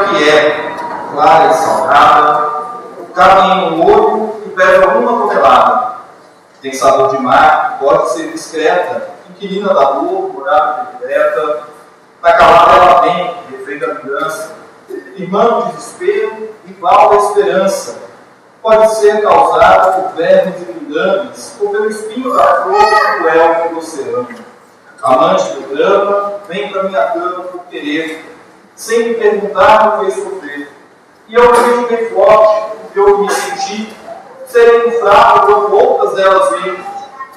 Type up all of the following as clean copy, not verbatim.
que é clara e salgada, cabe em um olho e pesa 1 tonelada. Tem sabor de mar, pode ser discreta, inquilina da dor, morada predileta. Na calada ela vem, refém da vingança, irmã do desespero, rival da esperança. Pode ser causada por vermes e mundanos, ou pelo espinho da flor cruel do oceano. Amante do drama, vem pra minha cama por querer, sem me perguntar me fez sofrer. E eu vejo bem forte, porque eu me senti, serei um fraco quando outras delas vêm.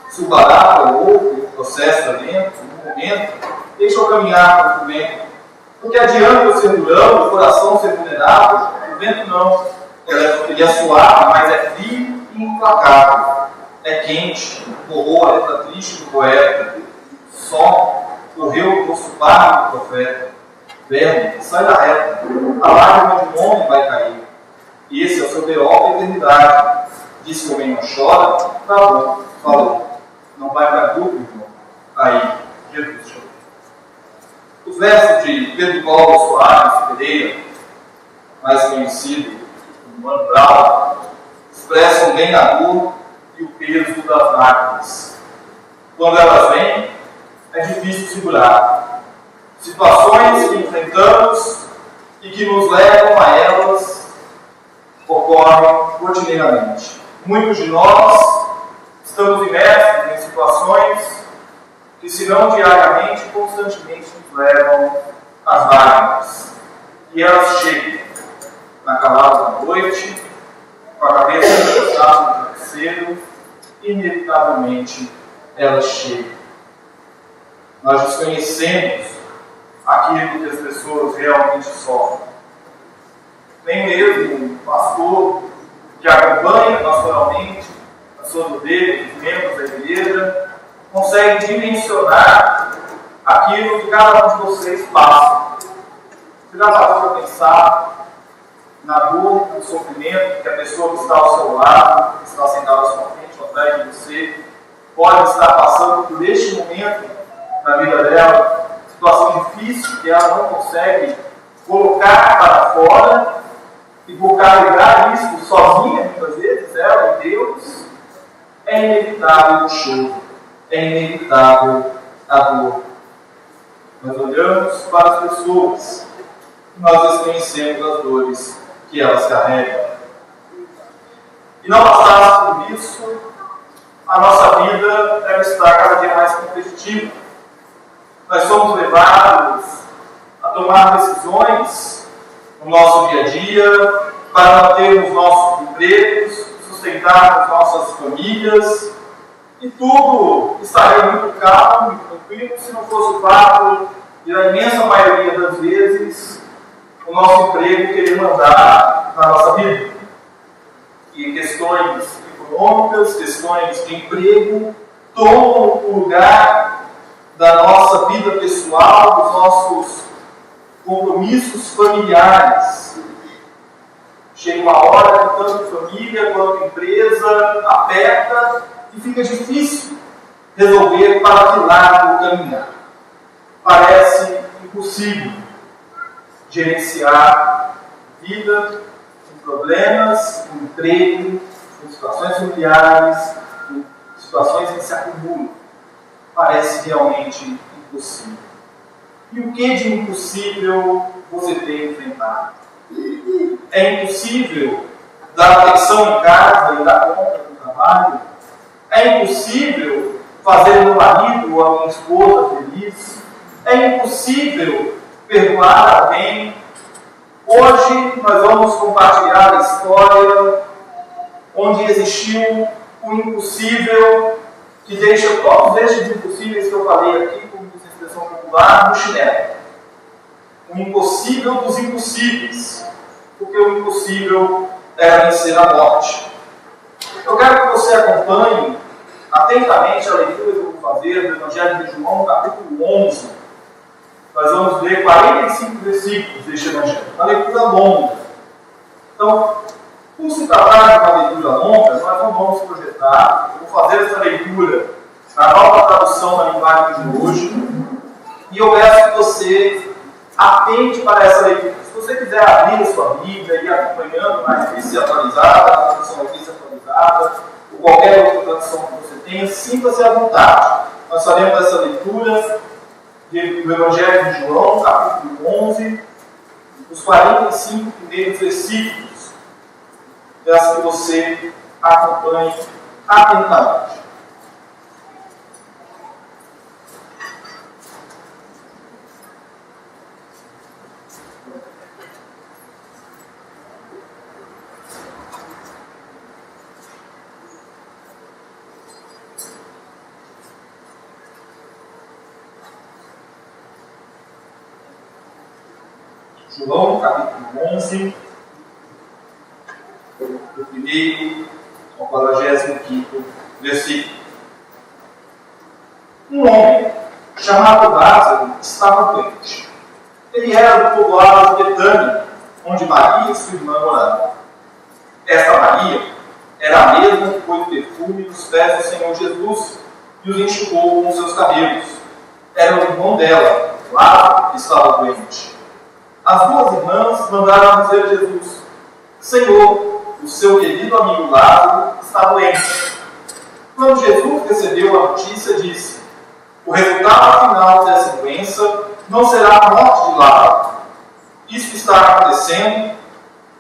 Se o barato é outro, o processo é lento, no momento, deixa eu caminhar com o vento. Porque adianta eu ser durão, o coração ser vulnerável, o vento não. Ele é suave, mas é frio e implacável. É quente, borrou a letra triste do poeta. Só correu o rosto pardo do profeta. Verme, sai da reta, a lágrima de um homem vai cair. E esse é o seu B.O. da eternidade. Diz que o homem não chora, tá bom, falou. Não vai para dúvida, irmão. Aí, Jesus chorou. Os versos de Pedro Paulo Soares Pereira, mais conhecido como Mano Brown, expressam bem a dor e o peso das lágrimas. Quando elas vêm, é difícil segurar. Situações que enfrentamos e que nos levam a elas ocorrem rotineiramente. Muitos de nós estamos imersos em situações que, se não diariamente, constantemente nos levam às lágrimas. E elas chegam na calada da noite, com a cabeça encostada no travesseiro, inevitavelmente elas chegam. Nós desconhecemos aquilo que as pessoas realmente sofrem. Nem mesmo um pastor que acompanha pastoralmente a sua dele, os membros da igreja, consegue dimensionar aquilo que cada um de vocês passa. Você já parou para pensar na dor, no sofrimento que a pessoa que está ao seu lado, que está sentada à sua frente ou atrás de você, pode estar passando por este momento na vida dela? Situação difícil que ela não consegue colocar para fora, e por carregar isso sozinha, muitas vezes, ela e Deus, é inevitável o choro, é inevitável a dor. Nós olhamos para as pessoas e nós desconhecemos as dores que elas carregam. E não bastasse por isso, a nossa vida ela está cada dia mais competitiva. Nós somos levados a tomar decisões no nosso dia a dia para mantermos nossos empregos, sustentarmos nossas famílias, e tudo estaria muito calmo, muito tranquilo, se não fosse o fato de, na imensa maioria das vezes, o nosso emprego querer mandar na nossa vida. E questões econômicas, questões de emprego, tomam o lugar da nossa vida pessoal, dos nossos compromissos familiares. Chega uma hora que tanto família quanto empresa aperta e fica difícil resolver para que lado caminhar. Parece impossível gerenciar vida com problemas, com emprego, com situações familiares, com situações que se acumulam. Parece realmente impossível. E o que de impossível você tem enfrentado? É impossível dar atenção em casa e dar conta do trabalho? É impossível fazer o meu marido ou a minha esposa feliz? É impossível perdoar alguém? Hoje nós vamos compartilhar a história onde existiu o impossível que deixa todos estes impossíveis que eu falei aqui, como diz a expressão popular, no chinelo. O impossível dos impossíveis, porque o impossível é vencer a morte. Eu quero que você acompanhe atentamente a leitura que eu vou fazer do Evangelho de João, capítulo 11. Nós vamos ler 45 versículos deste Evangelho, uma leitura longa. Então, por se tratar de uma leitura longa, nós não vamos projetar. Eu vou fazer essa leitura na nova tradução da linguagem de hoje. E eu peço que você atente para essa leitura. Se você quiser abrir abrir a sua Bíblia e acompanhando na revista atualizada, na tradução revista atualizada, ou qualquer outra tradução que você tenha, sinta-se à vontade. Nós faremos essa leitura do Evangelho de João, capítulo 11, os 45 primeiros versículos. Peço que você acompanhe atentamente. João, capítulo 11, do primeiro ao 45º versículo. Um homem chamado Lázaro estava doente. Ele era do povoado de Betânia, onde Maria e sua irmã moravam. Esta Maria era a mesma que pôs perfume nos pés do Senhor Jesus e os enxugou com seus cabelos. Era o irmão dela, Lázaro, que estava doente. As duas irmãs mandaram dizer a Jesus: Senhor, o seu querido amigo Lázaro está doente. Quando Jesus recebeu a notícia, disse: o resultado final dessa doença não será a morte de Lázaro. Isso está acontecendo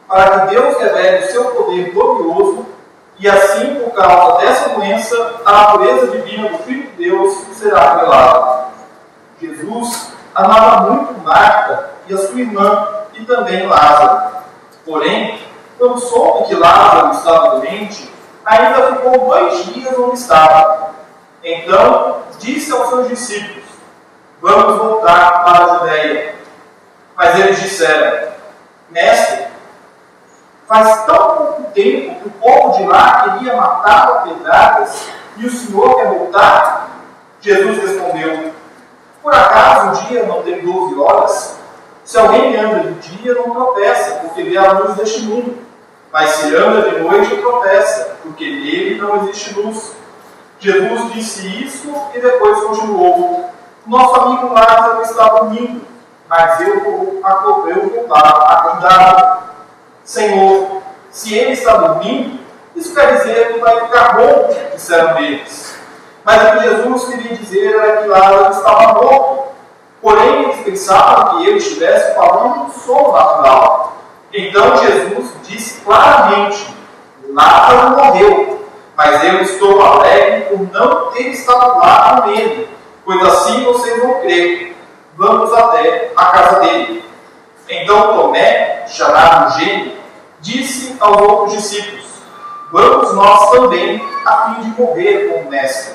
para que Deus revele o seu poder glorioso e assim, por causa dessa doença, a natureza divina do Filho de Deus será revelada. Jesus amava muito Marta e a sua irmã, e também Lázaro. Porém, quando soube que Lázaro estava doente, ainda ficou 2 dias onde estava. Então, disse aos seus discípulos: vamos voltar para a Judeia. Mas eles disseram: Mestre, faz tão pouco tempo que o povo de lá queria matá-lo a pedradas, e o Senhor quer voltar? Jesus respondeu: por acaso um dia não tem 12 horas? Se alguém anda de dia, não tropeça, porque vê a luz deste mundo. Mas se anda de noite, tropeça, porque nele não existe luz. Jesus disse isso e depois continuou: nosso amigo Lázaro está dormindo, mas eu vou voltar a acordá-lo. Senhor, se ele está dormindo, isso quer dizer que vai ficar bom, disseram eles. Mas o que Jesus queria dizer era que Lázaro estava morto. Porém, eles pensavam que ele estivesse falando do sono natural. Então Jesus disse claramente: Lázaro morreu, mas eu estou alegre por não ter estado lá com ele, pois assim vocês vão crer. Vamos até a casa dele. Então Tomé, chamado Gêmeo, disse aos outros discípulos: vamos nós também, a fim de morrer com o mestre.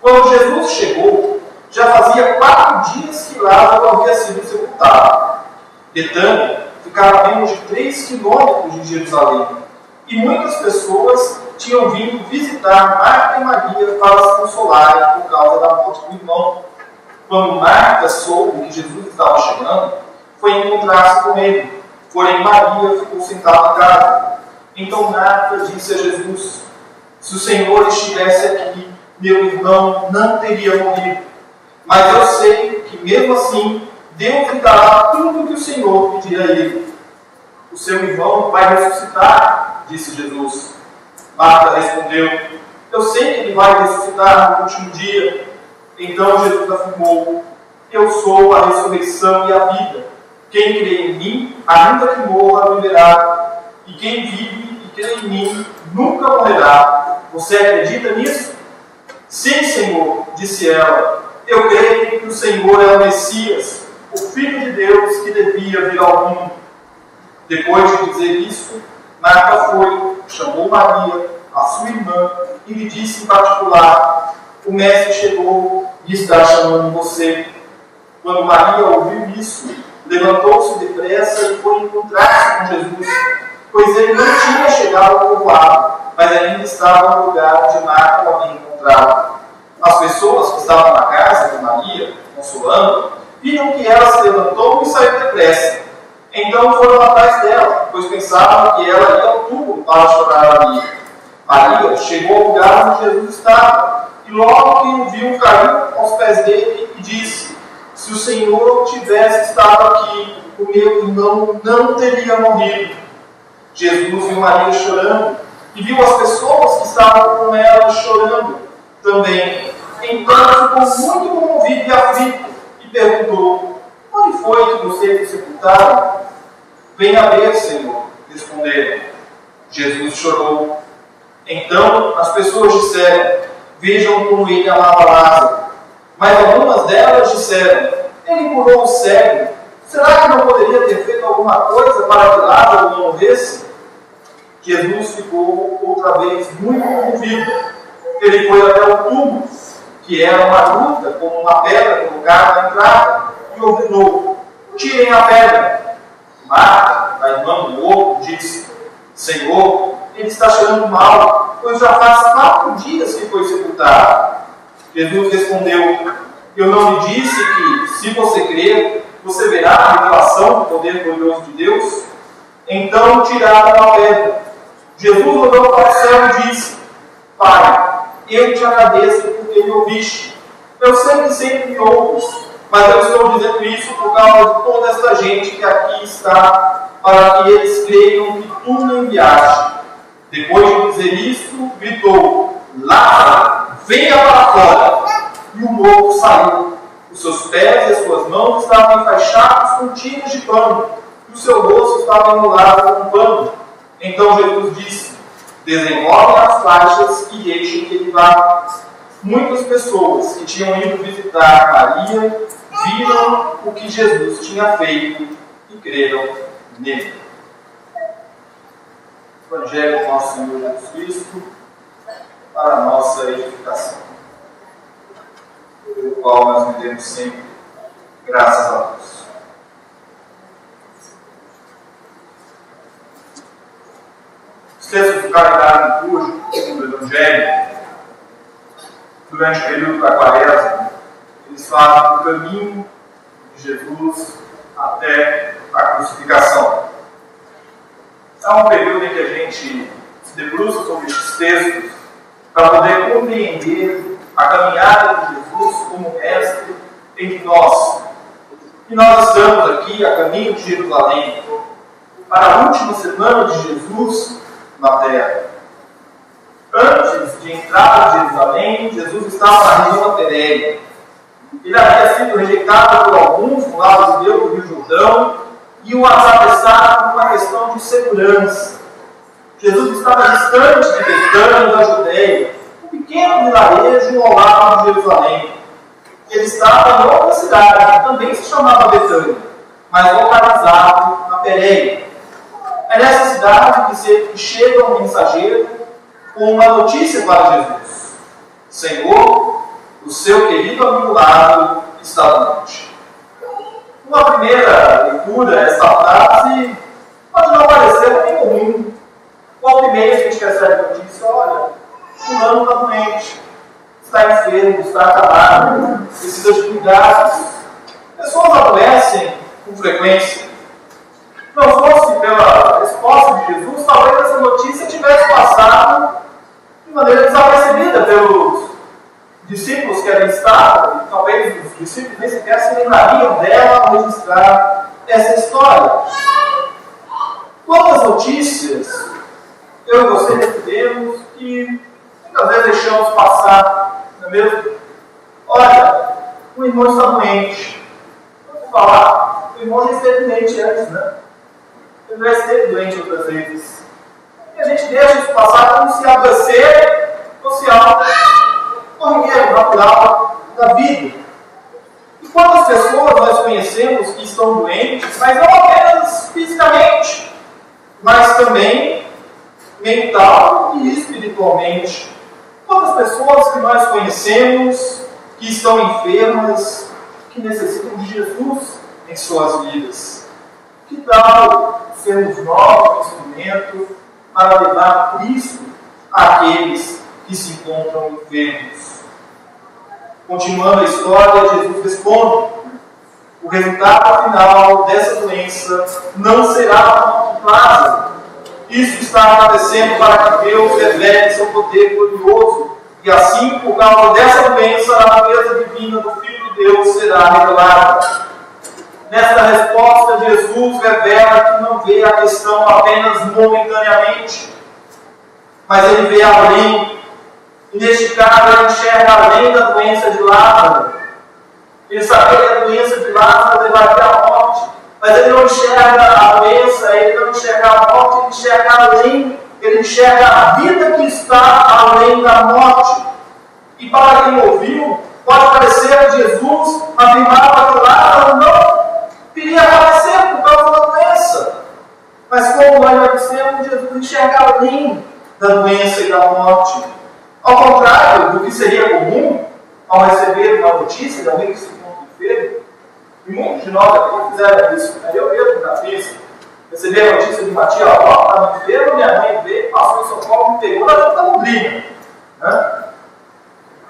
Quando Jesus chegou, já fazia 4 dias que Lázaro havia sido sepultado. Betânia ficava a menos de 3 quilômetros de Jerusalém, e muitas pessoas tinham vindo visitar Marta e Maria para se consolarem por causa da morte do irmão. Quando Marta soube que Jesus estava chegando, foi encontrar-se com ele, porém Maria ficou sentada em casa. Então Marta disse a Jesus: se o Senhor estivesse aqui, meu irmão não teria morrido. Mas eu sei que mesmo assim, Deus lhe dará tudo o que o Senhor pedir a ele. O seu irmão vai ressuscitar, disse Jesus. Marta respondeu: eu sei que ele vai ressuscitar no último dia. Então Jesus afirmou: eu sou a ressurreição e a vida. Quem crê em mim, ainda que morra, viverá. E quem vive e crê em mim, nunca morrerá. Você acredita nisso? Sim, Senhor, disse ela. Eu creio que o Senhor é o Messias, o Filho de Deus que devia vir ao mundo. Depois de dizer isso, Marta foi, chamou Maria, a sua irmã, e lhe disse em particular: o mestre chegou e está chamando você. Quando Maria ouviu isso, levantou-se depressa e foi encontrar-se com Jesus, pois ele não tinha chegado ao povoado, mas ainda estava no lugar onde Marta o havia encontrado. As pessoas que estavam na casa de Maria, consolando, viram que ela se levantou e saiu depressa. Então foram atrás dela, pois pensavam que ela ia ao túmulo para chorar ali. Maria chegou ao lugar onde Jesus estava, e logo que o viu, caiu aos pés dele e disse: se o Senhor tivesse estado aqui, o meu irmão não teria morrido. Jesus viu Maria chorando e viu as pessoas que estavam com ela chorando também. Então ficou muito comovido e aflito e perguntou: onde foi que vocês o sepultaram? Venha ver, Senhor, responderam. Jesus chorou. Então as pessoas disseram: vejam como ele amava Lázaro. Mas algumas delas disseram: ele curou o cego. Será que não poderia ter feito alguma coisa para que Lázaro não morresse? Jesus ficou outra vez muito comovido. Ele foi até o túmulo, que era uma gruta com uma pedra colocada na entrada, e ordenou: tirem a pedra. Marta, a irmã do outro, disse: Senhor, ele está cheirando mal, pois já faz 4 dias que foi sepultado. Jesus respondeu: eu não lhe disse que, se você crer, você verá a revelação do poder glorioso de Deus? Então tiraram a pedra. Jesus olhou para o céu e disse: Pai, eu te agradeço porque me ouviste. Eu sei que sempre me ouves, mas eu estou dizendo isso por causa de toda esta gente que aqui está, para que eles creiam que tu me enviaste. Depois de dizer isso, gritou: Lázaro, venha para fora! E o morto saiu. Os seus pés e as suas mãos estavam enfaixados com tiras de pano, e o seu rosto estava enrolado com pano. Então Jesus disse: desenrolem as faixas e deixem que ele vá. Muitas pessoas que tinham ido visitar Maria viram o que Jesus tinha feito e creram nele. Evangelho do nosso Senhor Jesus Cristo, para a nossa edificação, pelo qual nós rendemos sempre graças a Deus. Os textos do calendário litúrgico do Evangelho, durante o período da Quaresma, eles falam do caminho de Jesus até a crucificação. É um período em que a gente se debruça sobre estes textos para poder compreender a caminhada de Jesus como mestre entre nós. E nós estamos aqui a caminho de Jerusalém, para a última semana de Jesus na terra. Antes de entrar em Jerusalém, Jesus estava na região da Pérea. Ele havia sido rejeitado por alguns no lado judeu do Rio Jordão e o atravessaram por uma questão de segurança. Jesus estava distante de Betânia, da Judéia, um pequeno vilarejo ao lado de Jerusalém. Ele estava em outra cidade, que também se chamava Betânia, mas localizado na Pérea. É nessa cidade que chega um mensageiro com uma notícia para Jesus: Senhor, o seu querido amigo Lázaro está doente. Uma primeira leitura, essa frase pode não parecer bem comum. Volta e meia a gente recebe a notícia: olha, fulano está doente, está enfermo, está acamado, precisa de cuidados. Pessoas adoecem com frequência. Não fosse pela resposta de Jesus, talvez essa notícia tivesse passado de maneira desapercebida pelos discípulos que ali estavam, e talvez os discípulos nem sequer se lembrariam dela ao registrar essa história. Quantas notícias eu e você recebemos que muitas vezes deixamos passar, não é mesmo? Olha, o irmão está doente. Vamos falar, o irmão já esteve doente antes, né? Ele já esteve doente outras vezes. E a gente deixa isso passar como se adoecer fosse algo corriqueiro, natural da vida. E quantas pessoas nós conhecemos que estão doentes, mas não apenas fisicamente, mas também mental e espiritualmente. Quantas pessoas que nós conhecemos que estão enfermas, que necessitam de Jesus em suas vidas. Que tal sermos nós o instrumento para levar Cristo àqueles que se encontram enfermos? Continuando a história, Jesus responde: o resultado final dessa doença não será a morte de Lázaro. Isso está acontecendo para que Deus revele seu poder glorioso, e assim, por causa dessa doença, a natureza divina do Filho de Deus será revelada. nesta resposta, Jesus revela que não vê a questão apenas momentaneamente, mas ele vê além. E neste caso, ele enxerga além da doença de Lázaro. Ele sabia que a doença de Lázaro levaria à morte, mas ele não enxerga a doença, ele não enxerga a morte, ele enxerga além. Ele enxerga a vida que está além da morte. E para quem ouviu, pode parecer que Jesus afirmava que Lázaro não iria falecer por causa da doença. Mas como nós já dissemos, Jesus enxerga além da doença e da morte. Ao contrário do que seria comum ao receber uma notícia de alguém que se encontra enfermo, e muitos de nós aqui fizeram isso. Eu mesmo já fiz. Recebi a notícia de uma tia avó, estava enferma, minha mãe veio, passou em São Paulo, me pegou, ela já está no Lima.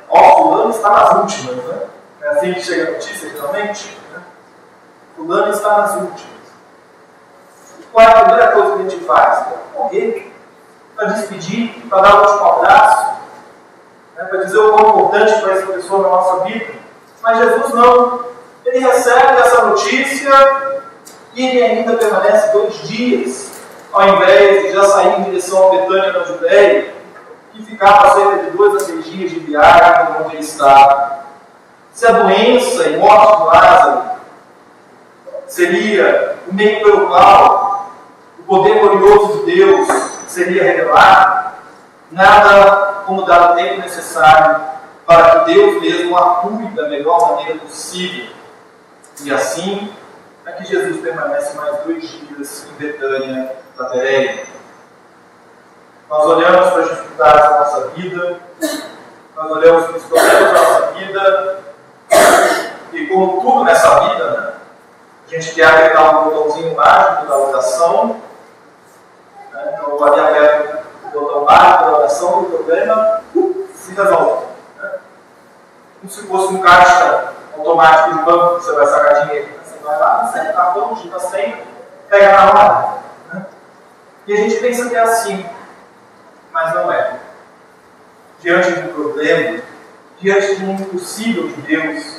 Fulano está nas últimas, né? É assim que chega a notícia, geralmente. Né? Fulano está nas últimas. Qual é a primeira coisa que a gente faz? Correr, para despedir, para dar o último abraço, né? Para dizer o quão importante para essa pessoa na nossa vida. Mas Jesus não. Ele recebe essa notícia e ele ainda permanece 2 dias, ao invés de já sair em direção a Betânia, na Judéia, que ficava cerca de 2 a 6 dias de viagem onde ele estava. Se a doença e morte de Lázaro seria o meio pelo qual o poder glorioso de Deus seria revelado, nada como dar o tempo necessário para que Deus mesmo atue da melhor maneira possível. E assim é que Jesus permanece mais 2 dias em Betânia da Pérea. Nós olhamos para as dificuldades da nossa vida, nós olhamos para os problemas da nossa vida, e como tudo nessa vida, né, a gente quer apertar um botãozinho mágico da oração, né, então eu ali aperto o botão mágico da oração e o problema se resolve. Né? Como se fosse um caixa automático de banco, você vai sacar dinheiro, você vai lá, acerta o cartão, digita a senha, pega na hora. Né? E a gente pensa que é assim. Mas não é. Diante do problema, diante do impossível de Deus,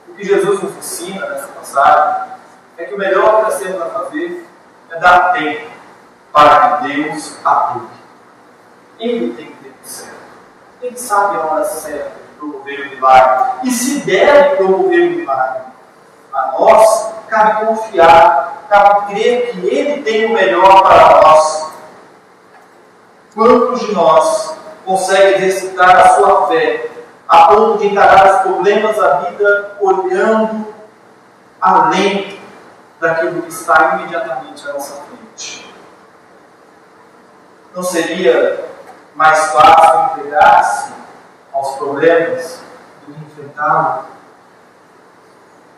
o que Jesus nos ensina nessa passagem é que o melhor que nós temos a fazer é dar tempo para que Deus atue. Ele tem o tempo certo. Ele sabe a hora certa de promover o milagre. E se deve promover o milagre, a nós cabe confiar, cabe crer que Ele tem o melhor para nós. Quantos de nós conseguem exercitar a sua fé a ponto de encarar os problemas da vida olhando além daquilo que está imediatamente à nossa frente? Não seria mais fácil entregar-se aos problemas do que enfrentá-los?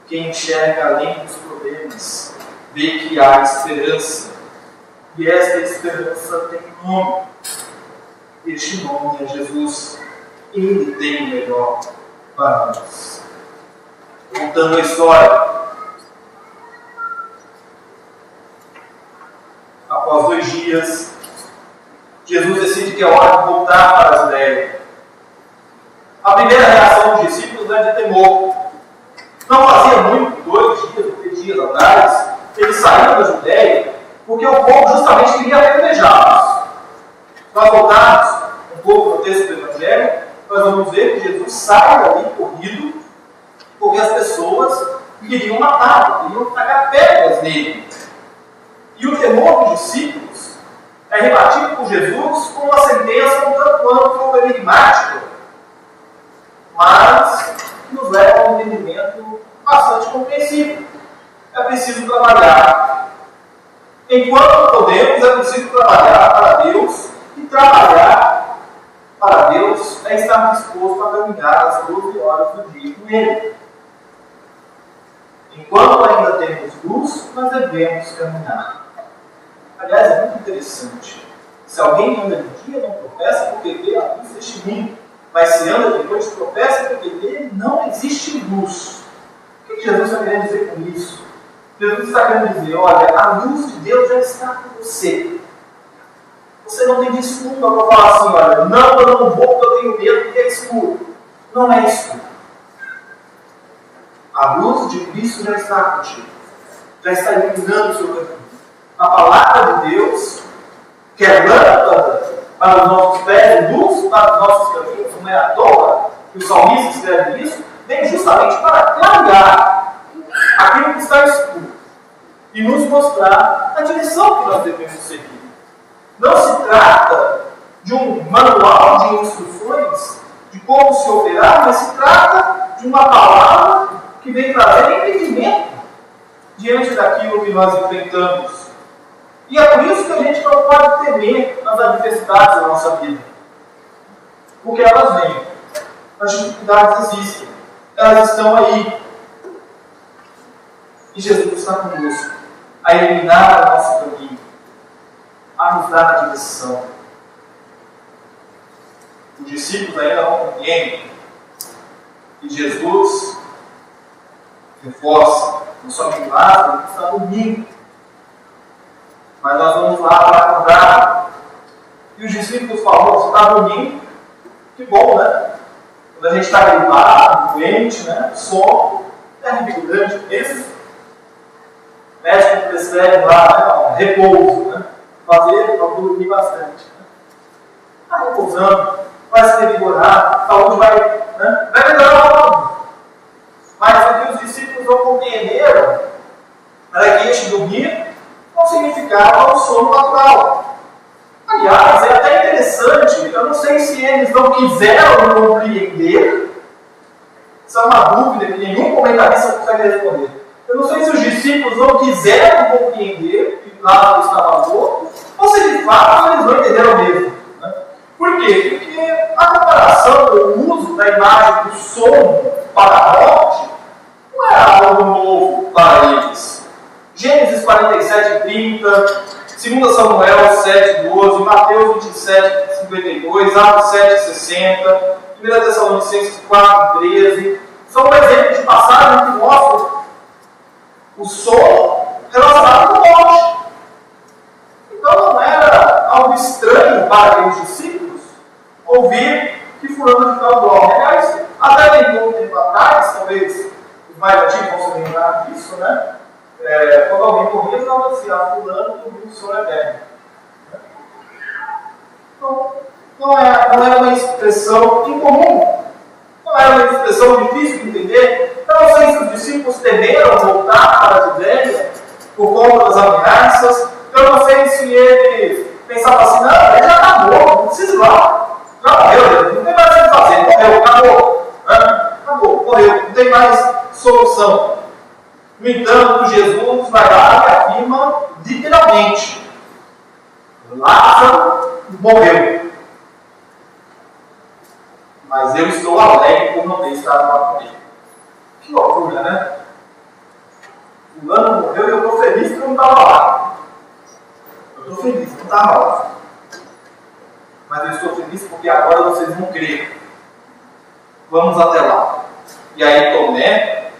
Quem enxerga além dos problemas vê que há esperança. E esta esperança tem nome. Este nome é Jesus. Ele tem o melhor para nós. Contando a história. Após 2 dias, Jesus decide que é hora de voltar para a Judéia. A primeira reação dos discípulos é de temor. Não fazia muito, 2 dias, 3 dias atrás, eles saíram da Judéia porque o povo justamente queria apedrejá-los. Nós voltarmos um pouco no texto do Evangelho, nós vamos ver que Jesus sai dali corrido porque as pessoas queriam matá-lo, queriam tacar pedras nele. E o temor dos discípulos é rebatido por Jesus com uma sentença um tanto quanto enigmática, mas que nos leva a um entendimento bastante compreensível. É preciso trabalhar. Enquanto podemos, é preciso trabalhar para Deus, e trabalhar para Deus é estar disposto a caminhar as 12 horas do dia com Ele. Enquanto ainda temos luz, nós devemos caminhar. Aliás, é muito interessante. Se alguém anda de dia, não tropeça porque vê a luz deste mundo. Mas se anda de noite, tropeça porque nele não existe luz. O que Jesus está querendo dizer com isso? Jesus está querendo dizer, olha, a luz de Deus já está com você. Você não tem desculpa para falar assim, olha, não, eu não vou porque eu tenho medo porque é escuro. Não é escuro. A luz de Cristo já está contigo. já está iluminando o seu caminho. A palavra de Deus, que é lâmpada para os nossos pés e luz para os nossos caminhos, não é à toa que o salmista escreve isso, vem justamente para clarear aquilo que está escuro e nos mostrar a direção que nós devemos seguir. Não se trata de um manual de instruções de como se operar, mas se trata de uma palavra que vem trazer entendimento diante daquilo que nós enfrentamos. E é por isso que a gente não pode temer as adversidades da nossa vida. Porque elas vêm. As dificuldades existem. Elas estão aí. E Jesus está conosco a iluminar o nosso caminho, a nos dar a direção. Os discípulos ainda não compreendem que Jesus reforça no seu milagre que está dormindo. Mas nós vamos lá para acordar. E os discípulos falaram: você está dormindo? Que bom, né? Quando a gente está gripado, doente, né? Sono, é grande mesmo. O médico prescreve lá, né? Repouso, né? Fazer para dormir bastante. Está repousando, vai se revigorar, a saúde vai, né? Vai melhorar. Mas o que os discípulos não compreenderam era que este dormir não significava um sono natural. Aliás, é até interessante, eu não sei se eles não quiseram compreender, isso é uma dúvida que nenhum comentarista consegue responder. Eu não sei se os discípulos não quiseram compreender que Lázaro estava morto, ou se de fato eles não entenderam mesmo. Né? Por quê? Porque a comparação, o uso da imagem do sono para a morte, não era algo novo para eles. Gênesis 47:30, 2 Samuel 7:12, Mateus 27:52, Atos 7:60, 1 Tessalonicenses 4:13, são exemplos de passagem que mostram o sono relacionado com a morte. Então não era algo estranho para aqueles discípulos ouvir que fulano de tal dorme. Aliás, até bem pouco tempo atrás, talvez os mais antigos vão se lembrar disso, né? Quando alguém corria, falava assim: fulano dormiu o sono eterno. Então, não era uma expressão incomum, não era uma expressão difícil de entender. Eu não sei se os discípulos temeram voltar para a Judéia por conta das ameaças. Eu não sei se eles pensavam assim: não, ele já acabou, não precisa ir lá. Já morreu, não tem mais o que fazer, morreu, acabou. Acabou, morreu, não tem mais solução. No entanto, Jesus vai lá e afirma literalmente: Lázaro morreu. Mas eu estou alegre por não ter estado lá com ele. Que loucura, né? Fulano morreu e eu estou feliz que eu não estava lá. Eu estou feliz que não estava lá. Mas eu estou feliz porque agora vocês vão crer. Vamos até lá. E aí Tomé,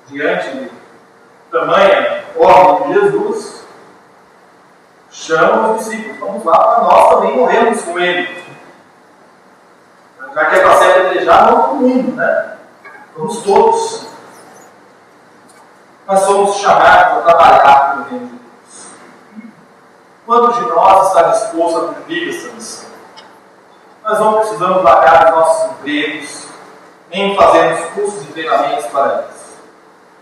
diante de tamanha ordem de Jesus, chama os discípulos: vamos lá para nós também morrermos com ele. Já que é para se apedrejar, não todo mundo, né? Vamos todos. Nós somos chamados a trabalhar pelo reino de Deus. Quantos de nós está disposto a cumprir essa missão? Nós não precisamos largar os nossos empregos, nem fazermos cursos de treinamentos para isso.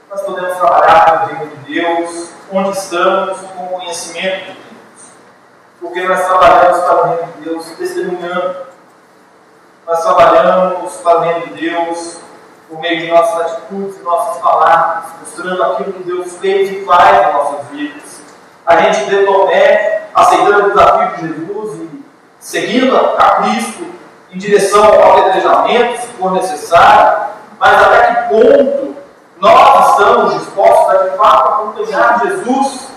Nós podemos trabalhar pelo reino de Deus, onde estamos, com o conhecimento de Deus. Porque nós trabalhamos para o reino de Deus testemunhando. Nós trabalhamos para o reino de Deus por meio de nossas atitudes e nossas palavras, mostrando aquilo que Deus fez e faz em nossas vidas. A gente de Tomé, aceitando o desafio de Jesus e seguindo a Cristo em direção ao apedrejamento, se for necessário, mas até que ponto nós estamos dispostos a de fato acompanhar Jesus?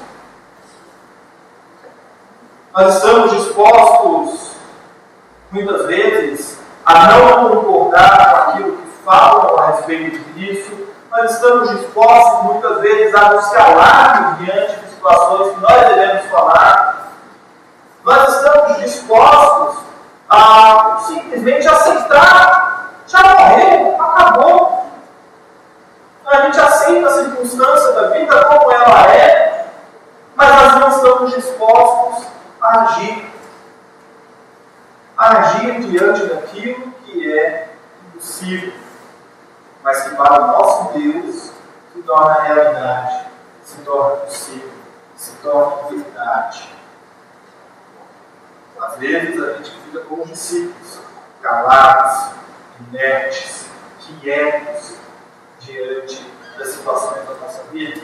Nós estamos dispostos, muitas vezes, a não concordar com aquilo que falam a respeito disso. Nós estamos dispostos, muitas vezes, a nos calarmos diante de situações que nós devemos falar. Nós estamos dispostos a simplesmente aceitar. Já morreu, acabou. A gente aceita a circunstância da vida como ela estamos dispostos a agir. A agir diante daquilo que é impossível, mas que para o nosso Deus se torna realidade, se torna possível, se torna verdade. Às vezes a gente fica como discípulos, calados, inertes, quietos diante das situações da nossa vida.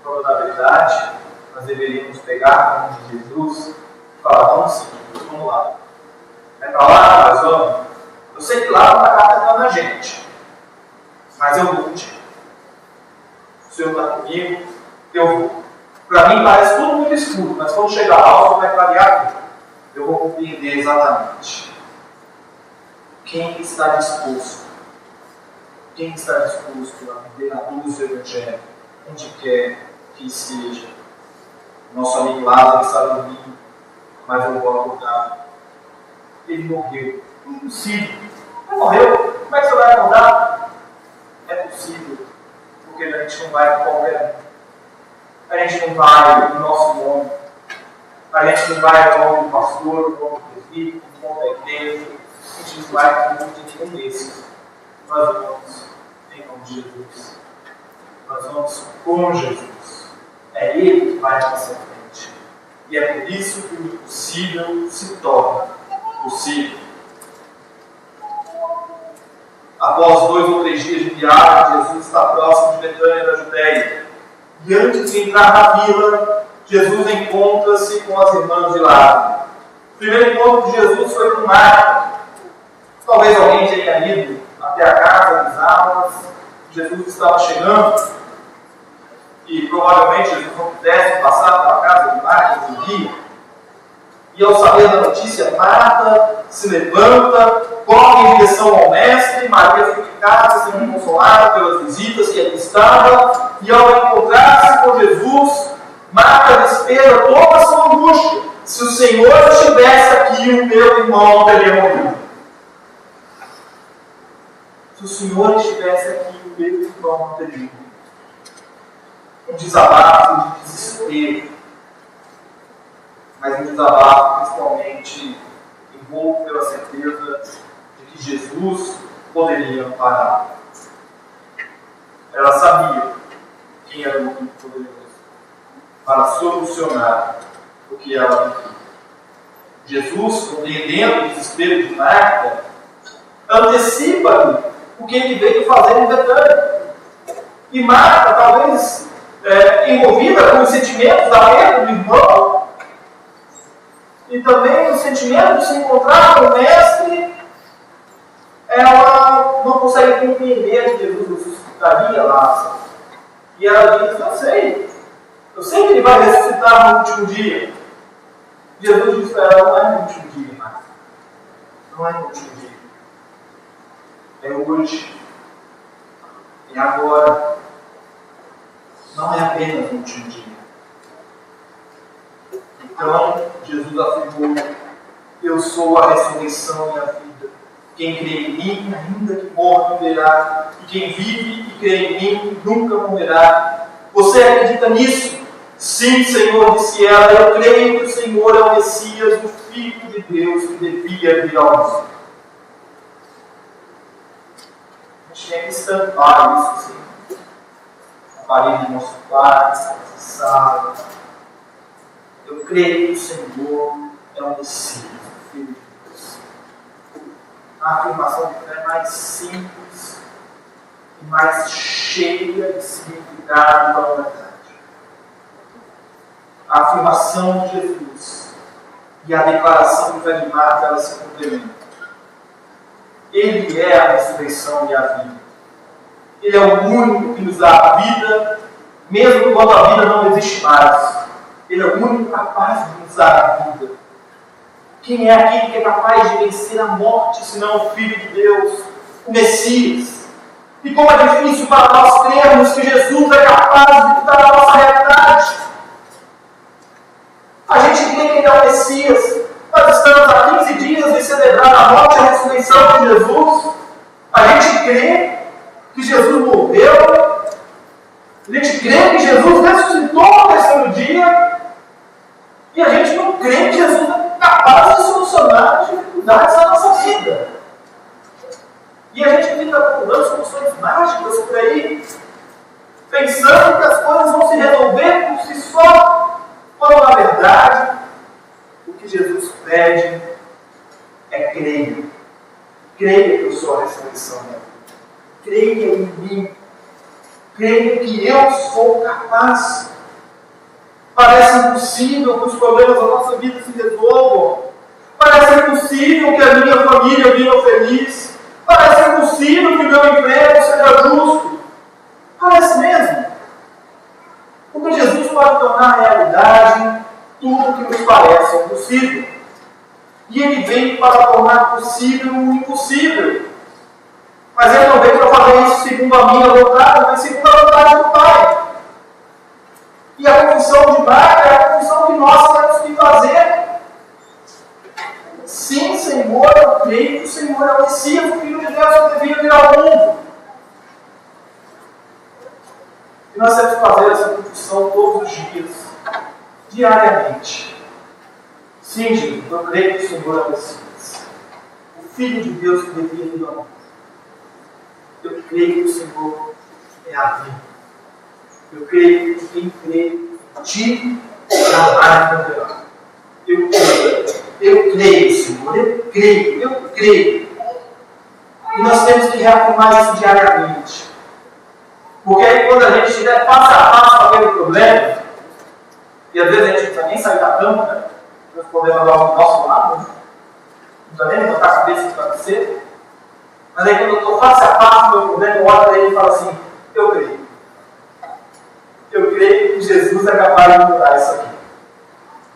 Quando na verdade nós deveríamos pegar a mão de Jesus e falar: vamos sim, vamos lá. É para lá, nós vamos. Eu sei que lá não está captando a gente, mas eu vou contigo. O Senhor está comigo, eu vou. Para mim parece tudo muito escuro, mas quando chegar lá, o Senhor vai clarear tudo. Eu vou compreender exatamente. Quem está disposto? Quem está disposto a viver a luz do Evangelho, onde quer que seja? Nosso amigo Lázaro está dormindo, mas eu vou acordar. Ele morreu. Impossível. Não morreu. Como é que você vai acordar? É possível. Porque a gente não vai com qualquer um. A gente não vai no nosso nome. A gente não vai no nome do pastor, no nome do presbítero, no nome da igreja. A gente não vai com o nome de nenhum desses. Nós vamos em nome de Jesus. Nós vamos com Jesus. É Ele que vai à nossa frente. E é por isso que o impossível se torna possível. Após 2 ou 3 dias de viagem, Jesus está próximo de Betânia da Judéia. E antes de entrar na vila, Jesus encontra-se com as irmãs de Lázaro. O primeiro encontro de Jesus foi com Marta. Talvez alguém tenha ido até a casa, avisá-las. Jesus estava chegando. E provavelmente Jesus não pudesse passar pela casa de Marta no dia. E ao saber da notícia, Marta se levanta, corre em direção ao mestre. Maria fica em casa, sendo consolada pelas visitas que ali estava. E ao encontrar-se com Jesus, Marta despesa toda a sua angústia. Se o Senhor estivesse aqui, o meu irmão não teria morrido. Se o Senhor estivesse aqui, o meu irmão não teria morrido. Um desabafo de desespero. Mas um desabafo principalmente envolto pela certeza de que Jesus poderia amparar. Ela sabia quem era o único poderoso para solucionar o que ela vivia. Jesus, compreendendo o desespero de Marta, antecipa-lhe o que ele veio fazer em Betânia. E Marta, talvez envolvida com os sentimentos da perda do irmão, e também o sentimento de se encontrar com o mestre, ela não consegue compreender que Jesus ressuscitaria Lázaro. E ela diz: eu sei que ele vai ressuscitar no último dia. Jesus diz para ela: não é no último dia, Marta. Não é no último dia. É hoje. É agora. Não é apenas no último dia. Então, Jesus afirmou: eu sou a ressurreição e a vida. Quem crê em mim, ainda que morra, viverá. E quem vive e crê em mim, nunca morrerá. Você acredita nisso? Sim, Senhor, disse ela. Eu creio que o Senhor é o Messias, o Filho de Deus, que devia vir ao mundo. A gente tem que estampar isso, sim. Na parede do nosso quarto, na nossa sala. Eu creio que o Senhor é o Messias, o Filho de Deus. A afirmação de fé mais simples e mais cheia de significado da verdade. A afirmação de Jesus e a declaração de fé de Marta, elas se complementam. Ele é a ressurreição e a vida. Ele é o único que nos dá a vida, mesmo quando a vida não existe mais. Ele é o único capaz de nos dar a vida. Quem é aquele que é capaz de vencer a morte, senão o Filho de Deus, o Messias? E como é difícil para nós crermos que Jesus é capaz de mudar a nossa realidade. A gente crê que Ele é o Messias. Nós estamos há 15 dias de celebrar a morte e a ressurreição de Jesus. A gente crê que Jesus morreu. A gente crê que Jesus ressuscitou no terceiro dia. E a gente não crê que Jesus é capaz de solucionar as dificuldades da nossa vida. E a gente fica procurando soluções mágicas por aí, pensando que as coisas vão se resolver por si só, quando na verdade o que Jesus pede é creia. Creia que eu sou a ressurreição. Creia em mim. Creia que eu sou capaz. Parece impossível que os problemas da nossa vida se resolvam. Parece impossível que a minha família viva feliz. Parece impossível que o meu emprego seja justo. Parece mesmo. Porque Jesus pode tornar realidade tudo que nos parece impossível. E Ele vem para tornar possível o impossível. Mas Ele não veio para fazer isso segundo a minha vontade, mas segundo a vontade do Pai. E a função de Marta é a função que nós temos que fazer. Sim, Senhor, eu creio que o Senhor é o Messias, o Filho de Deus que devia vir ao mundo. E nós temos que fazer essa confissão todos os dias, diariamente. Sim, Jesus, eu creio que o Senhor é o Messias, o Filho de Deus que devia vir ao mundo. Eu creio que o Senhor é a vida. Eu creio que quem crê em Ti jamais morrerá. Eu creio, Senhor, eu creio. E nós temos que reafirmar isso diariamente. Porque aí quando a gente estiver passo a passo com aquele problema, e às vezes a gente não precisa nem sair da cama, né? Os problemas do nosso lado, né? Não precisa nem botar a cabeça no travesseiro. Mas aí quando eu estou face a face com o meu problema, eu olho para ele e falo assim, eu creio. Eu creio que Jesus é capaz de mudar isso aqui.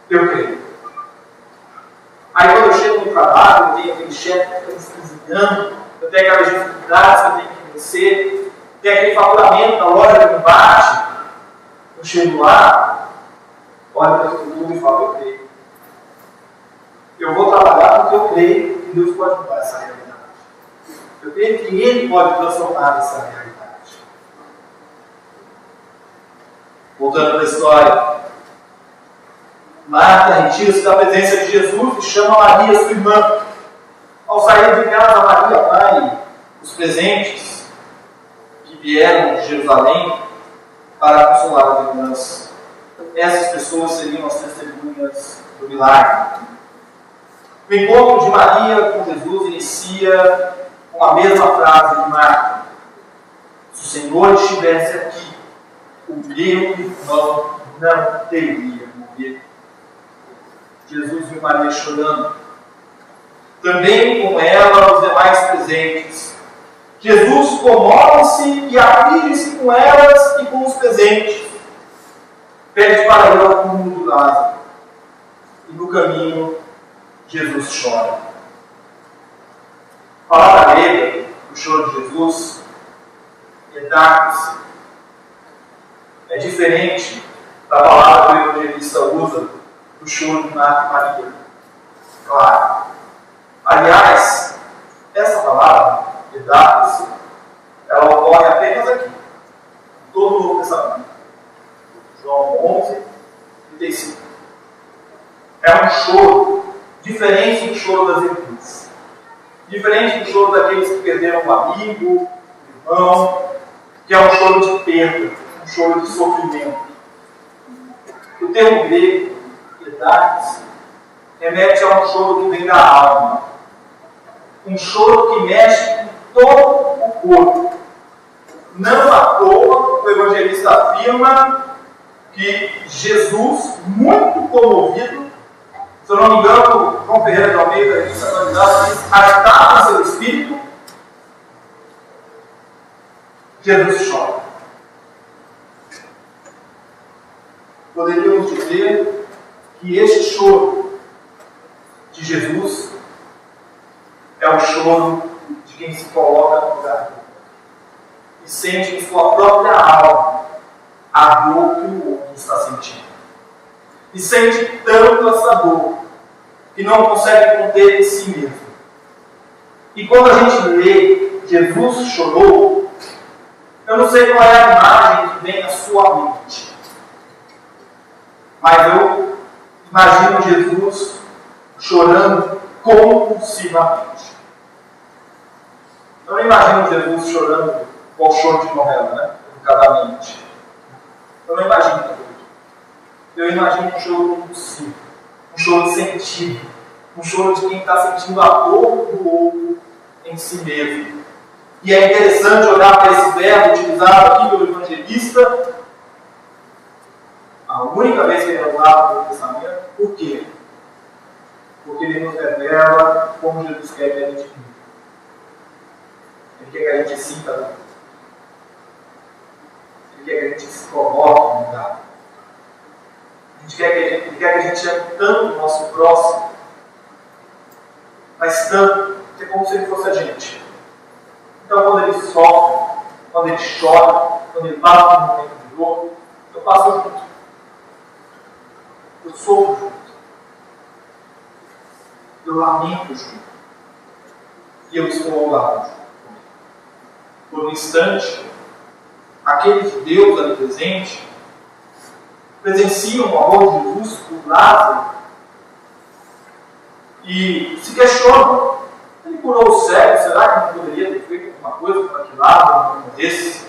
Eu creio. Aí quando eu chego no trabalho, eu tenho aquele chefe que fica me esquisitando, eu tenho aquelas dificuldades que eu tenho que vencer, tem aquele faturamento da loja que não bate, eu chego lá, olho para tudo e falo, eu creio. Eu vou trabalhar porque eu creio que Deus pode mudar essa realidade. Eu creio que Ele pode transformar essa realidade. Voltando para a história. Marta retira-se da presença de Jesus e chama Maria, sua irmã. Ao sair de casa, Maria vai os presentes que vieram de Jerusalém para consolar as irmãs. Essas pessoas seriam as testemunhas do milagre. O encontro de Maria com Jesus inicia com a mesma frase de Marta. Se o Senhor estivesse aqui, o meu irmão não teria morrido. Jesus viu Maria chorando. Também com ela os demais presentes. Jesus comove-se e aflige-se com elas e com os presentes. Pede para ir ao túmulo de Lázaro. E no caminho, Jesus chora. A palavra grega do choro de Jesus é dákis. É diferente da palavra que o evangelista usa do choro de Marta e Maria. Claro. Aliás, essa palavra, dákis, ela ocorre apenas aqui, em todo o Novo Testamento. João 11, 35. É um choro diferente do choro das irmãs. Diferente do choro daqueles que perderam um amigo, um irmão, que é um choro de perda, um choro de sofrimento. O termo grego, edakis, remete a um choro que vem da alma. Um choro que mexe com todo o corpo. Não à toa, o evangelista afirma que Jesus, muito comovido, se eu não me engano, João Ferreira de Almeida, diz, agitado em seu espírito, Jesus chora. Poderíamos dizer que este choro de Jesus é o choro de quem se coloca no lugar dele e sente em sua própria alma a dor que o outro está sentindo. E sente tanto essa dor que não consegue conter em si mesmo. E quando a gente lê Jesus chorou, eu não sei qual é a imagem que vem à sua mente, mas eu Imagino Jesus chorando compulsivamente. Eu não imagino Jesus chorando com o choro de novela, né? Educadamente. Eu não imagino tudo. Eu imagino um choro compulsivo, um choro sentido, um choro de quem está sentindo a dor do outro em si mesmo. E é interessante olhar para esse verbo utilizado aqui pelo evangelista, a única vez que ele é usado no Novo Testamento. Por quê? Porque ele nos revela como Jesus quer que a gente viva. Ele quer que a gente sinta. Ele quer que a gente se coloque no lugar. Ele quer que a gente ame tanto o nosso próximo, mas tanto, que é como se ele fosse a gente. Então, quando ele sofre, quando ele chora, quando ele passa por um momento de dor, eu passo junto. Eu sofro junto. Eu lamento junto. E eu estou ao lado junto. Por um instante, aqueles judeus ali presentes presenciam o amor de Jesus por Lázaro e se questionam. Ele curou o cego, será que não poderia ter feito alguma coisa para que Lázaro não morresse?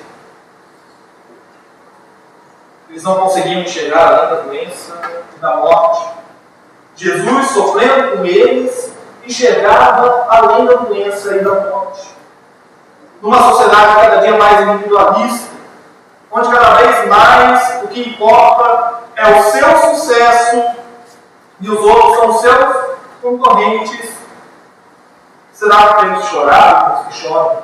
Eles não conseguiam enxergar além da doença e da morte. Jesus, sofrendo com eles, enxergava além da doença e da morte. Numa sociedade cada dia mais individualista, onde cada vez mais o que importa é o seu sucesso e os outros são seus concorrentes. Será que temos chorado com os que choram?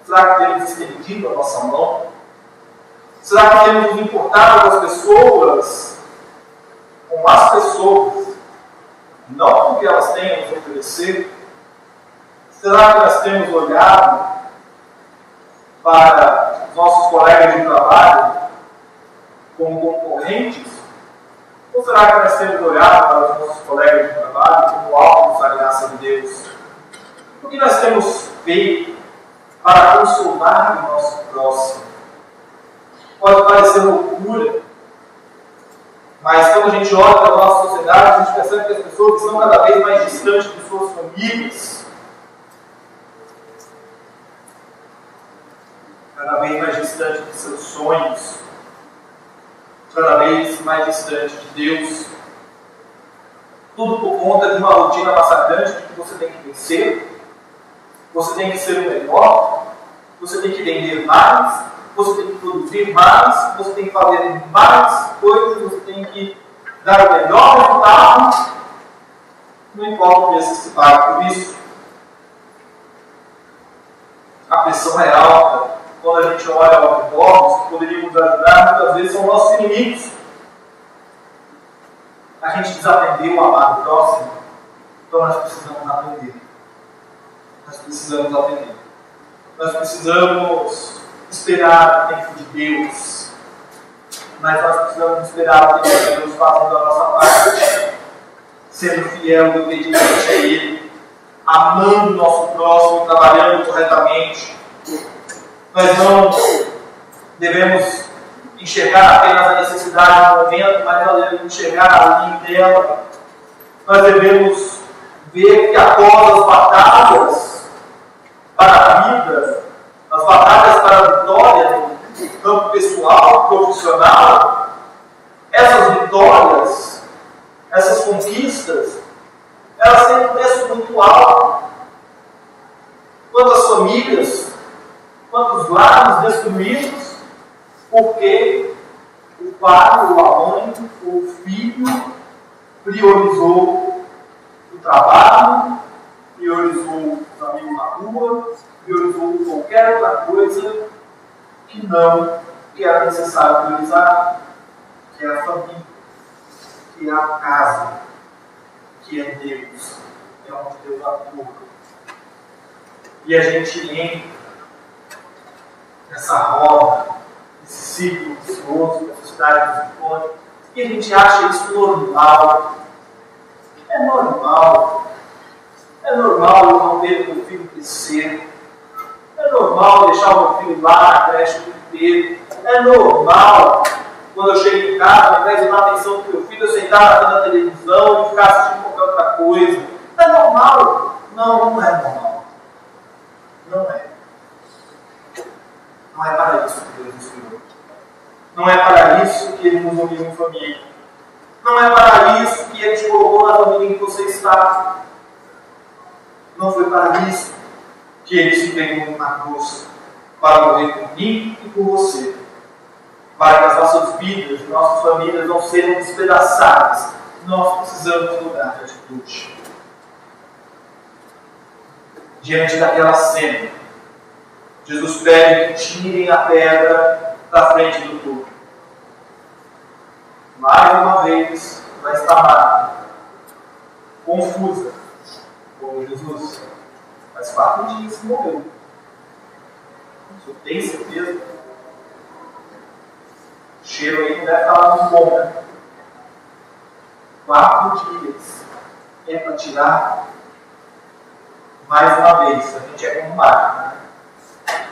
Será que temos estendido a nossa mão? Será que temos nos importado com as pessoas? Com as pessoas? Não com o que elas têm a nos oferecer? Será que nós temos olhado para os nossos colegas de trabalho como concorrentes? Ou será que nós temos olhado para os nossos colegas de trabalho como alvos da graça de Deus? O que nós temos feito para consolar o nosso próximo? Pode parecer loucura, mas quando a gente olha para a nossa sociedade, a gente percebe que as pessoas estão cada vez mais distantes de suas famílias, cada vez mais distante de seus sonhos, cada vez mais distante de Deus. Tudo por conta de uma rotina massacrante de que você tem que vencer, você tem que ser o melhor, você tem que vender mais, você tem que produzir mais, você tem que fazer mais coisas, você tem que dar o melhor resultado, não importa o preço que se paga por isso. A pressão é alta. Quando a gente olha ao redor, os que poderiam nos ajudar, muitas vezes são nossos inimigos. A gente desatendeu o amado próximo, então nós precisamos atender. Nós precisamos atender. Nós precisamos esperar o tempo de Deus. Mas nós precisamos esperar o tempo de Deus fazendo a nossa parte, sendo fiel e obediente a Ele, amando o nosso próximo, trabalhando corretamente. Nós não devemos enxergar apenas a necessidade do momento, mas nós devemos enxergar a linha dela. Nós devemos ver que após as batalhas para a vida, as batalhas para a vitória no campo pessoal, profissional, essas vitórias, essas conquistas, elas têm um preço muito alto. Quantas famílias, quantos lares destruídos, porque o pai, ou a mãe, ou o filho priorizou o trabalho, priorizou os amigos na rua, priorizou qualquer outra coisa que não que era necessário priorizar, que é a família, que é a casa, que é Deus, é onde Deus atua. E a gente entra nessa roda, nesse ciclo vicioso, nessa sociedade desigual, e a gente acha isso normal. É normal. É normal eu não ver o meu filho crescer. É normal deixar o meu filho lá na creche o tempo inteiro. É normal quando eu chego em casa, ao invés de dar atenção para o meu filho, eu sentar na televisão e ficar assistindo qualquer outra coisa. É normal? Não, não é normal. Não é. Não é para isso que Deus nos criou. Não é para isso que Ele nos uniu em família. Não é para isso que Ele te colocou na família em que você está. Não foi para isso que Ele se pegou na cruz, para morrer por mim e por você. Para que as nossas vidas e nossas famílias não sejam despedaçadas. Nós precisamos mudar de atitude. Diante daquela cena, Jesus pede que tirem a pedra da frente do túmulo. Mais uma vez, vai estar Marta, confusa, como Jesus. Faz 4 dias que morreu. O senhor tem certeza? O cheiro aí não deve estar muito bom, né? 4 dias é para tirar. Mais uma vez, a gente é como Marta, né?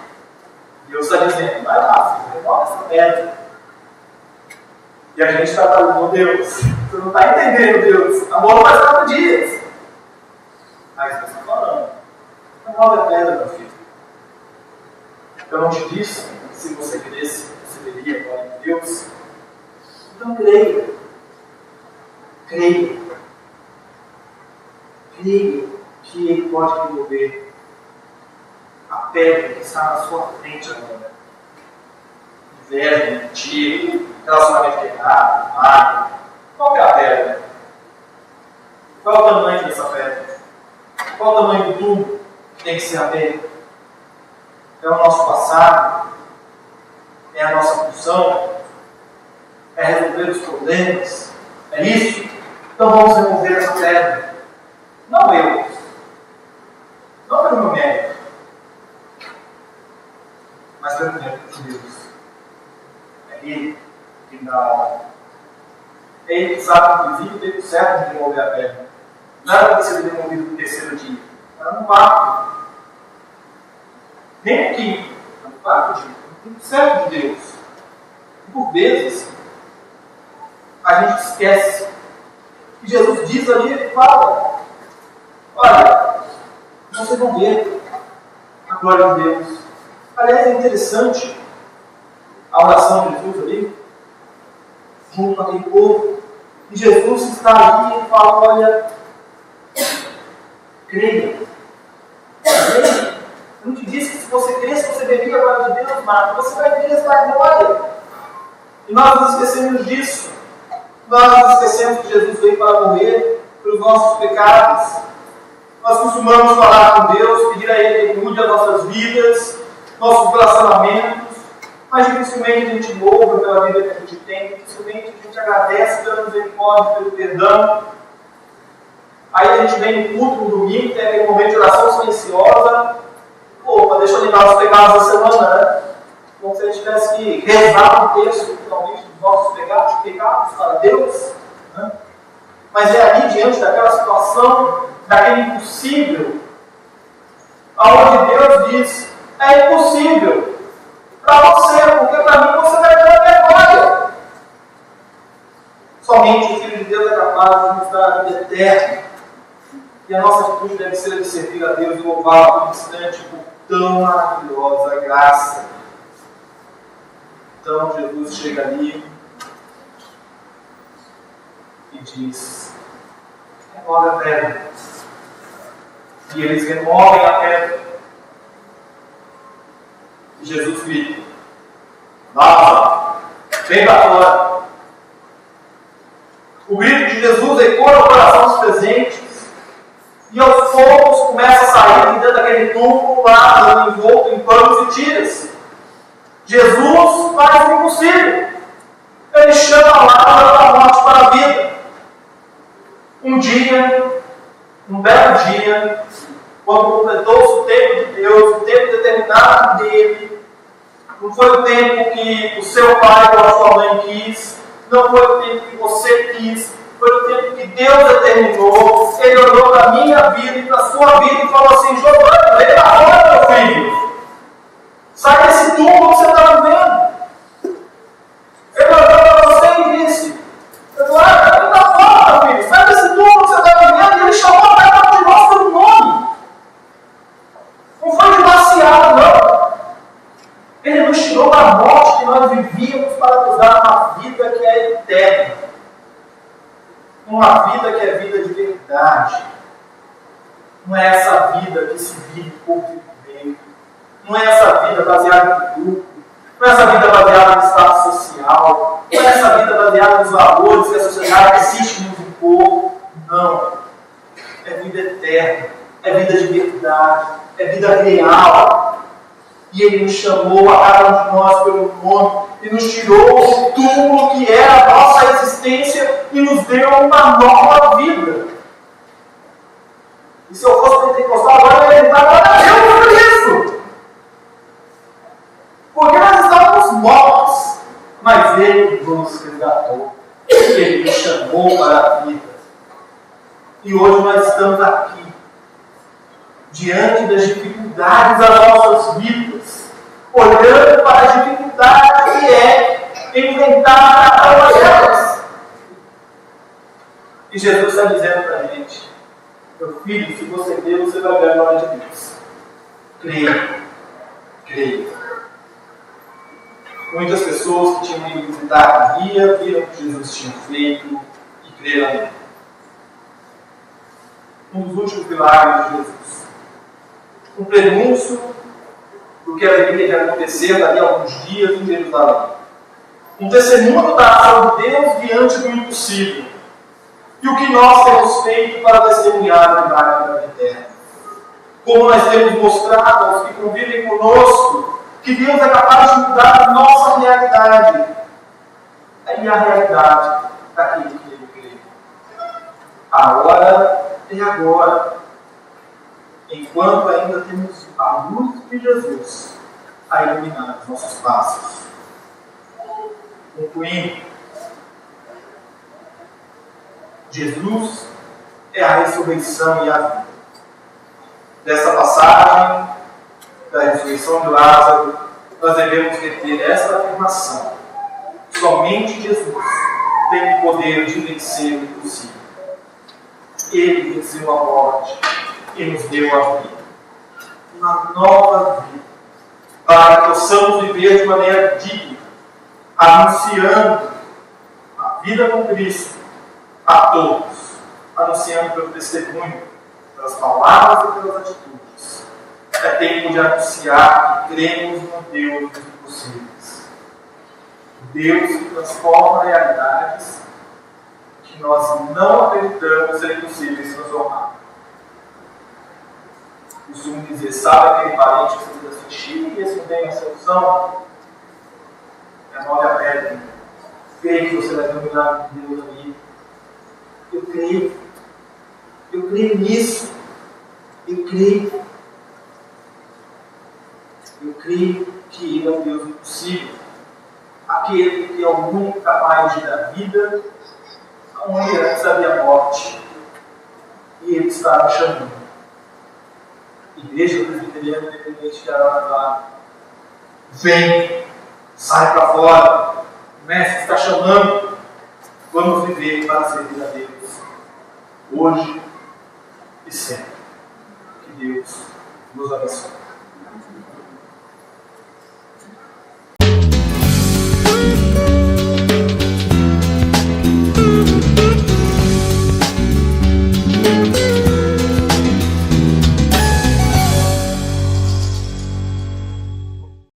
Deus está dizendo, vai lá, filho, remove essa pedra. E a gente está falando, Deus, você não está entendendo, Deus. Amor faz 4 dias. Mas Deus está falando, remove a pedra, meu filho. Eu não te disse, se você cresce, você veria a glória de Deus. Então creia. Creia. Creia que Ele pode remover a pedra que está na sua frente agora. Inveja, mentira, relacionamento errado, mágoa. Qual é a pedra? Qual é o tamanho dessa pedra? Qual é o tamanho do túmulo que tem que ser aberto? É o nosso passado? É a nossa função? É resolver os problemas? É isso? Então vamos remover essa pedra. Não eu. Não pelo meu mérito. Mas pelo mérito de Deus. É Ele que dá a ordem. É Ele que sabe, inclusive, o tempo certo de remover a pedra. Não era para ser removido no 3º dia. Era no 4º. Nem no 5º. Era no 4º dia. No tempo certo de Deus. E por vezes, a gente esquece. E Jesus diz ali, Ele fala, olha, vocês vão ver a glória de Deus. Aliás, é interessante a oração de Jesus ali, junto com aquele povo. E Jesus está ali e fala, olha, creia. Creia. Eu não te disse que se você cresce, você veria a glória de Deus, mas você vai ver essa glória. E nós nos esquecemos disso. Nós nos esquecemos que Jesus veio para morrer pelos nossos pecados. Nós costumamos falar com Deus, pedir a Ele que mude as nossas vidas, nossos relacionamentos, mas dificilmente a gente louva pela vida que a gente tem, dificilmente a gente agradece pela misericórdia, pelo perdão. Aí a gente vem no culto no domingo, tem aquele momento de oração silenciosa. Opa, deixa eu lembrar os pecados da semana, né? Como se a gente tivesse que rezar o texto, finalmente, dos nossos pecados para Deus. Né? Mas é ali, diante daquela situação, daquele impossível, aonde Deus diz, é impossível para você, porque para mim você vai ter a glória. Somente o Filho de Deus é capaz de nos dar a vida eterna. E a nossa atitude deve ser de servir a Deus e louvá-lo no instante por tão maravilhosa graça. Então Jesus chega ali e diz, remove a pedra. E eles removem a pedra. E Jesus grita, Lázaro, vem para fora. O grito de Jesus ecoa no coração dos presentes. E aos poucos começa a sair de dentro daquele túmulo lá, envolto em panos e tiras. Jesus faz o impossível. Ele chama Lázaro da morte para a vida. Um dia, um belo dia, quando completou-se o tempo de Deus, o tempo determinado dele, não foi o tempo que o seu pai ou a sua mãe quis, não foi o tempo que você quis, foi o tempo que Deus determinou. Ele olhou para a minha vida e para a sua vida e falou assim, Giovanni, vem para fora, meu filho. Sai desse túmulo que você está vivendo. Ele olhou para uma vida que é vida de verdade. Não é essa vida que se vive por viver. Não é essa vida baseada em grupo. Não é essa vida baseada no status social. Não é essa vida baseada nos valores que a sociedade insiste em nos impor. Não. É vida eterna. É vida de verdade. É vida real. E Ele nos chamou a cada um de nós pelo nome. E nos tirou do túmulo que era a nossa existência e nos deu uma nova vida. E se eu fosse pentecostal agora, eu ia gritar, glória a Deus por isso! Porque nós estávamos mortos, mas Ele nos resgatou. Ele nos chamou para a vida. E hoje nós estamos aqui, diante das dificuldades das nossas vidas, olhando para a dificuldade que é enfrentar cada uma delas. E Jesus está dizendo para a gente, meu filho, se você crer, você vai ver a glória de Deus. Creia. Creia. Muitas pessoas que tinham ido visitar a Maria, viram o que Jesus tinha feito e creram nele. Um dos últimos milagres de Jesus. Um prenúncio do que haveria de acontecer dali a alguns dias em Jerusalém. Um testemunho da ação de Deus diante do impossível. E o que nós temos feito para testemunhar a verdade da vida eterna. Como nós temos mostrado aos que convivem conosco que Deus é capaz de mudar a nossa realidade. E a realidade daquele que Ele crê. A hora é agora. Enquanto ainda temos a luz de Jesus a iluminar os nossos passos. Concluindo, Jesus é a ressurreição e a vida. Dessa passagem da ressurreição de Lázaro, nós devemos reter esta afirmação. Somente Jesus tem o poder de vencer o impossível. Ele venceu a morte e nos deu a vida. Uma nova vida. Para que possamos viver de maneira digna, anunciando a vida com Cristo a todos, anunciando pelo testemunho, pelas palavras e pelas atitudes. É tempo de anunciar que cremos no Deus dos impossíveis. Deus que transforma realidades que nós não acreditamos serem possíveis transformar. Costumo dizer, sabe aquele parente que você diz assim, Chico, e esse não tem a solução? Remove a pedra. Creio que você vai ter um milagre de Deus ali. Eu creio. Eu creio nisso. Eu creio. Eu creio que Ele é o Deus impossível. Aquele que é o único capaz de dar vida, onde antes havia morte. E Ele está me chamando. Igreja Presbiteriana Independente de Araraquara. Vem, sai para fora. O Mestre está chamando. Vamos viver para servir a Deus. Hoje e sempre. Que Deus nos abençoe.